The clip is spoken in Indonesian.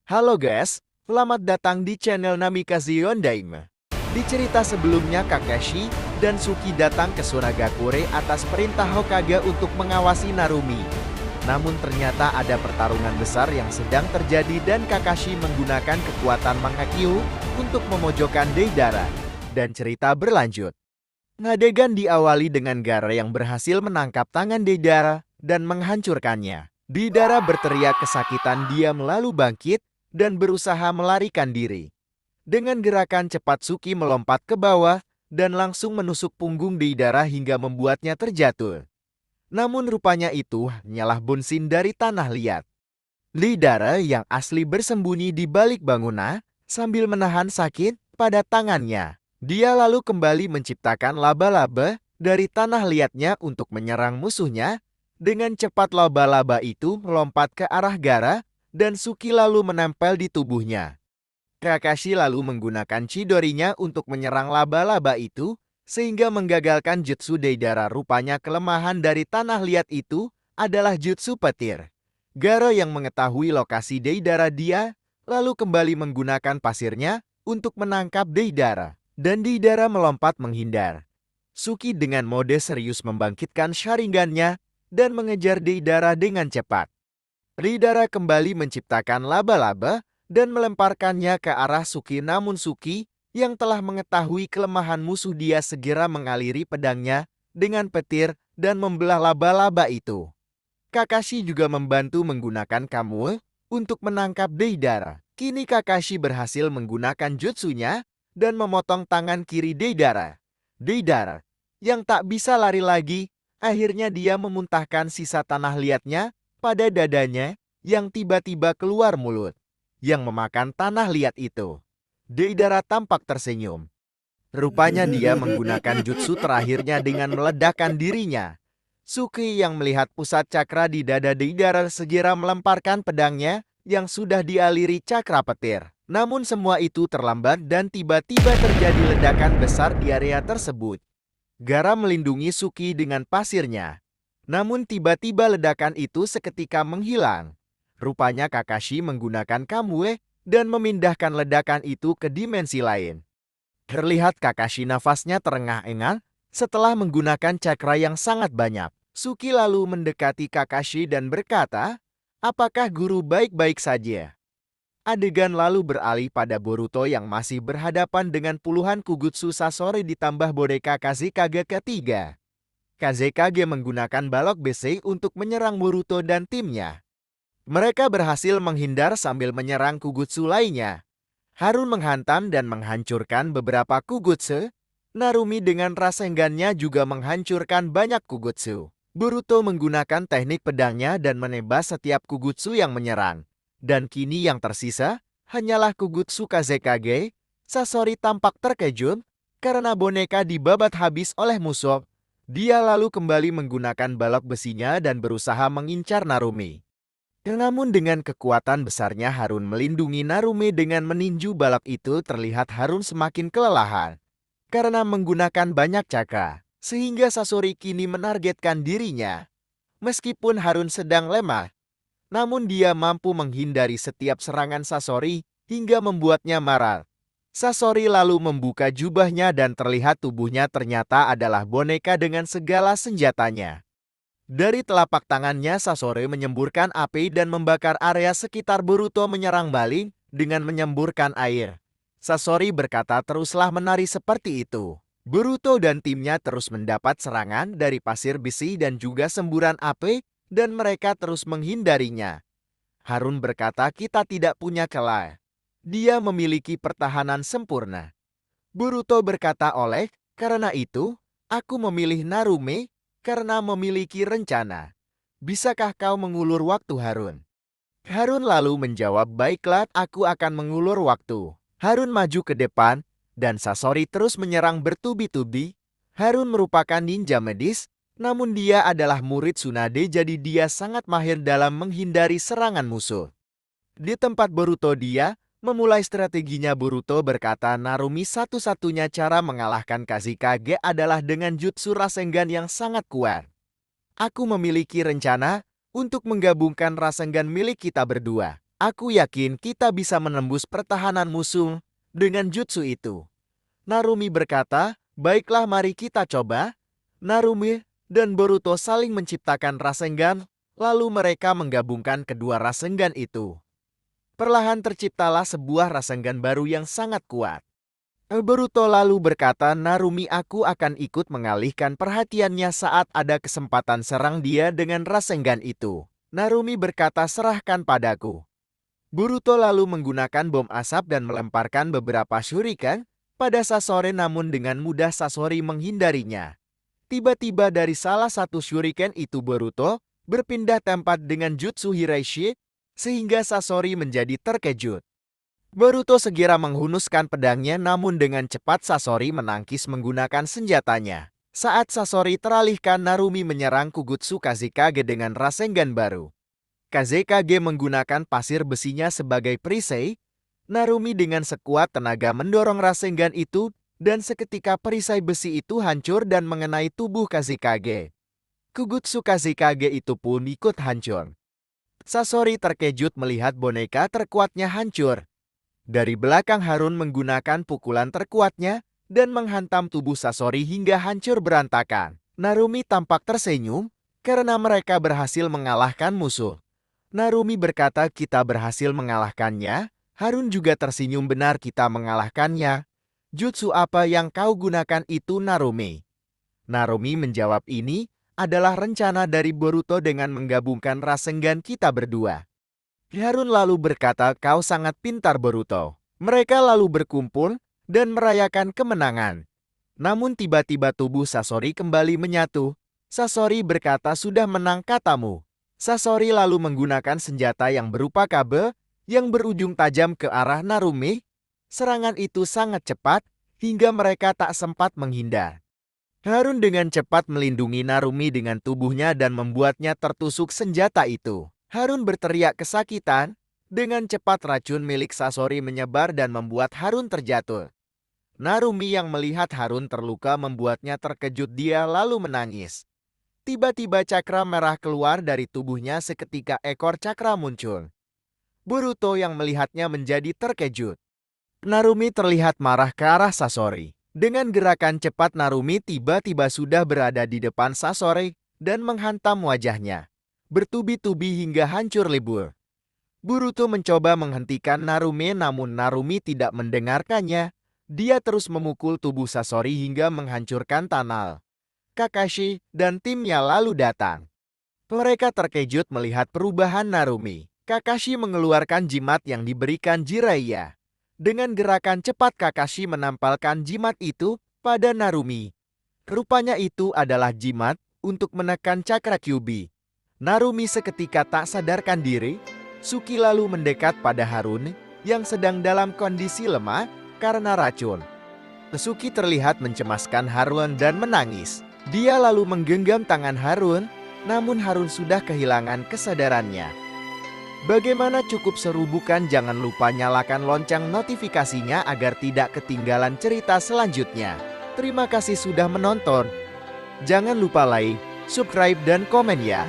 Halo guys, selamat datang di channel Namikaze Yondaime. Di cerita sebelumnya Kakashi dan Suki datang ke Sunagakure atas perintah Hokage untuk mengawasi Narumi. Namun ternyata ada pertarungan besar yang sedang terjadi dan Kakashi menggunakan kekuatan Manhakyu untuk memojokkan Deidara. Dan cerita berlanjut. Adegan diawali dengan Gaara yang berhasil menangkap tangan Deidara dan menghancurkannya. Deidara berteriak kesakitan, dia lalu bangkit dan berusaha melarikan diri. Dengan gerakan cepat Suki melompat ke bawah dan langsung menusuk punggung Deidara hingga membuatnya terjatuh. Namun rupanya itu hanyalah bonsin dari tanah liat. Deidara yang asli bersembunyi di balik bangunan sambil menahan sakit pada tangannya. Dia lalu kembali menciptakan laba-laba dari tanah liatnya untuk menyerang musuhnya. Dengan cepat laba-laba itu melompat ke arah Gaara dan Suki lalu menempel di tubuhnya. Kakashi lalu menggunakan Chidorinya untuk menyerang laba-laba itu, sehingga menggagalkan jutsu Deidara. Rupanya kelemahan dari tanah liat itu adalah jutsu petir. Gaara yang mengetahui lokasi Deidara dia, lalu kembali menggunakan pasirnya untuk menangkap Deidara. Dan Deidara melompat menghindar. Suki dengan mode serius membangkitkan Sharingan-nya dan mengejar Deidara dengan cepat. Deidara kembali menciptakan laba-laba dan melemparkannya ke arah Suki, namun Suki yang telah mengetahui kelemahan musuh dia segera mengaliri pedangnya dengan petir dan membelah laba-laba itu. Kakashi juga membantu menggunakan Kamui untuk menangkap Deidara. Kini Kakashi berhasil menggunakan jutsunya dan memotong tangan kiri Deidara. Deidara yang tak bisa lari lagi, akhirnya dia memuntahkan sisa tanah liatnya pada dadanya yang tiba-tiba keluar mulut, yang memakan tanah liat itu. Deidara tampak tersenyum. Rupanya dia menggunakan jutsu terakhirnya dengan meledakkan dirinya. Suki yang melihat pusat cakra di dada Deidara segera melemparkan pedangnya yang sudah dialiri cakra petir. Namun semua itu terlambat dan tiba-tiba terjadi ledakan besar di area tersebut. Gaara melindungi Suki dengan pasirnya. Namun tiba-tiba ledakan itu seketika menghilang. Rupanya Kakashi menggunakan Kamui dan memindahkan ledakan itu ke dimensi lain. Terlihat Kakashi nafasnya terengah-engah setelah menggunakan cakra yang sangat banyak. Suki lalu mendekati Kakashi dan berkata, "Apakah guru baik-baik saja?" Adegan lalu beralih pada Boruto yang masih berhadapan dengan puluhan Kugutsu Sasori ditambah boneka Kazekage ketiga. Kazekage menggunakan balok besi untuk menyerang Boruto dan timnya. Mereka berhasil menghindar sambil menyerang Kugutsu lainnya. Harun menghantam dan menghancurkan beberapa Kugutsu. Narumi dengan Rasengan-nya juga menghancurkan banyak Kugutsu. Boruto menggunakan teknik pedangnya dan menebas setiap Kugutsu yang menyerang. Dan kini yang tersisa hanyalah Kugutsu Kazekage. Sasori tampak terkejut karena boneka dibabat habis oleh musuh. Dia lalu kembali menggunakan balok besinya dan berusaha mengincar Narumi. Namun dengan kekuatan besarnya Harun melindungi Narumi dengan meninju balok itu, terlihat Harun semakin kelelahan karena menggunakan banyak cakra, sehingga Sasori kini menargetkan dirinya. Meskipun Harun sedang lemah, namun dia mampu menghindari setiap serangan Sasori hingga membuatnya marah. Sasori lalu membuka jubahnya dan terlihat tubuhnya ternyata adalah boneka dengan segala senjatanya. Dari telapak tangannya Sasori menyemburkan api dan membakar area sekitar Boruto menyerang balik dengan menyemburkan air. Sasori berkata teruslah menari seperti itu. Boruto dan timnya terus mendapat serangan dari pasir besi dan juga semburan api dan mereka terus menghindarinya. Harun berkata kita tidak punya celah. Dia memiliki pertahanan sempurna. Boruto berkata karena itu, aku memilih Narumi karena memiliki rencana. Bisakah kau mengulur waktu, Harun? Harun lalu menjawab, baiklah, aku akan mengulur waktu. Harun maju ke depan, dan Sasori terus menyerang bertubi-tubi. Harun merupakan ninja medis, namun dia adalah murid Tsunade, jadi dia sangat mahir dalam menghindari serangan musuh. Di tempat Boruto dia memulai strateginya. Boruto berkata Narumi satu-satunya cara mengalahkan Kazekage adalah dengan jutsu Rasengan yang sangat kuat. Aku memiliki rencana untuk menggabungkan Rasengan milik kita berdua. Aku yakin kita bisa menembus pertahanan musuh dengan jutsu itu. Narumi berkata, baiklah mari kita coba. Narumi dan Boruto saling menciptakan Rasengan, lalu mereka menggabungkan kedua Rasengan itu. Perlahan terciptalah sebuah Rasengan baru yang sangat kuat. Boruto lalu berkata, Narumi, aku akan ikut mengalihkan perhatiannya saat ada kesempatan serang dia dengan Rasengan itu. Narumi berkata, serahkan padaku. Boruto lalu menggunakan bom asap dan melemparkan beberapa shuriken pada Sasori, namun dengan mudah Sasori menghindarinya. Tiba-tiba dari salah satu shuriken itu Boruto berpindah tempat dengan jutsu Hiraishi, sehingga Sasori menjadi terkejut. Boruto segera menghunuskan pedangnya, namun dengan cepat Sasori menangkis menggunakan senjatanya. Saat Sasori teralihkan, Narumi menyerang Kugutsu Kazekage dengan Rasengan baru. Kazekage menggunakan pasir besinya sebagai perisai. Narumi dengan sekuat tenaga mendorong Rasengan itu, dan seketika perisai besi itu hancur dan mengenai tubuh Kazekage. Kugutsu Kazekage itu pun ikut hancur. Sasori terkejut melihat boneka terkuatnya hancur. Dari belakang Harun menggunakan pukulan terkuatnya dan menghantam tubuh Sasori hingga hancur berantakan. Narumi tampak tersenyum karena mereka berhasil mengalahkan musuh. Narumi berkata, kita berhasil mengalahkannya. Harun juga tersenyum, benar, kita mengalahkannya. Jutsu apa yang kau gunakan itu, Narumi? Narumi menjawab, ini adalah rencana dari Boruto dengan menggabungkan Rasengan kita berdua. Harun lalu berkata, kau sangat pintar, Boruto. Mereka lalu berkumpul dan merayakan kemenangan. Namun tiba-tiba tubuh Sasori kembali menyatu. Sasori berkata, sudah menang katamu. Sasori lalu menggunakan senjata yang berupa kabel yang berujung tajam ke arah Narumi. Serangan itu sangat cepat hingga mereka tak sempat menghindar. Harun dengan cepat melindungi Narumi dengan tubuhnya dan membuatnya tertusuk senjata itu. Harun berteriak kesakitan. Dengan cepat racun milik Sasori menyebar dan membuat Harun terjatuh. Narumi yang melihat Harun terluka membuatnya terkejut, dia lalu menangis. Tiba-tiba cakra merah keluar dari tubuhnya, seketika ekor cakra muncul. Boruto yang melihatnya menjadi terkejut. Narumi terlihat marah ke arah Sasori. Dengan gerakan cepat Narumi tiba-tiba sudah berada di depan Sasori dan menghantam wajahnya. Bertubi-tubi hingga hancur lebur. Boruto mencoba menghentikan Narumi, namun Narumi tidak mendengarkannya. Dia terus memukul tubuh Sasori hingga menghancurkan tanah. Kakashi dan timnya lalu datang. Mereka terkejut melihat perubahan Narumi. Kakashi mengeluarkan jimat yang diberikan Jiraiya. Dengan gerakan cepat Kakashi menampalkan jimat itu pada Narumi. Rupanya itu adalah jimat untuk menekan cakra Kyuubi. Narumi seketika tak sadarkan diri. Suki lalu mendekat pada Harun yang sedang dalam kondisi lemah karena racun. Suki terlihat mencemaskan Harun dan menangis. Dia lalu menggenggam tangan Harun, namun Harun sudah kehilangan kesadarannya. Bagaimana, cukup seru bukan? Jangan lupa nyalakan lonceng notifikasinya agar tidak ketinggalan cerita selanjutnya. Terima kasih sudah menonton. Jangan lupa like, subscribe, dan komen ya.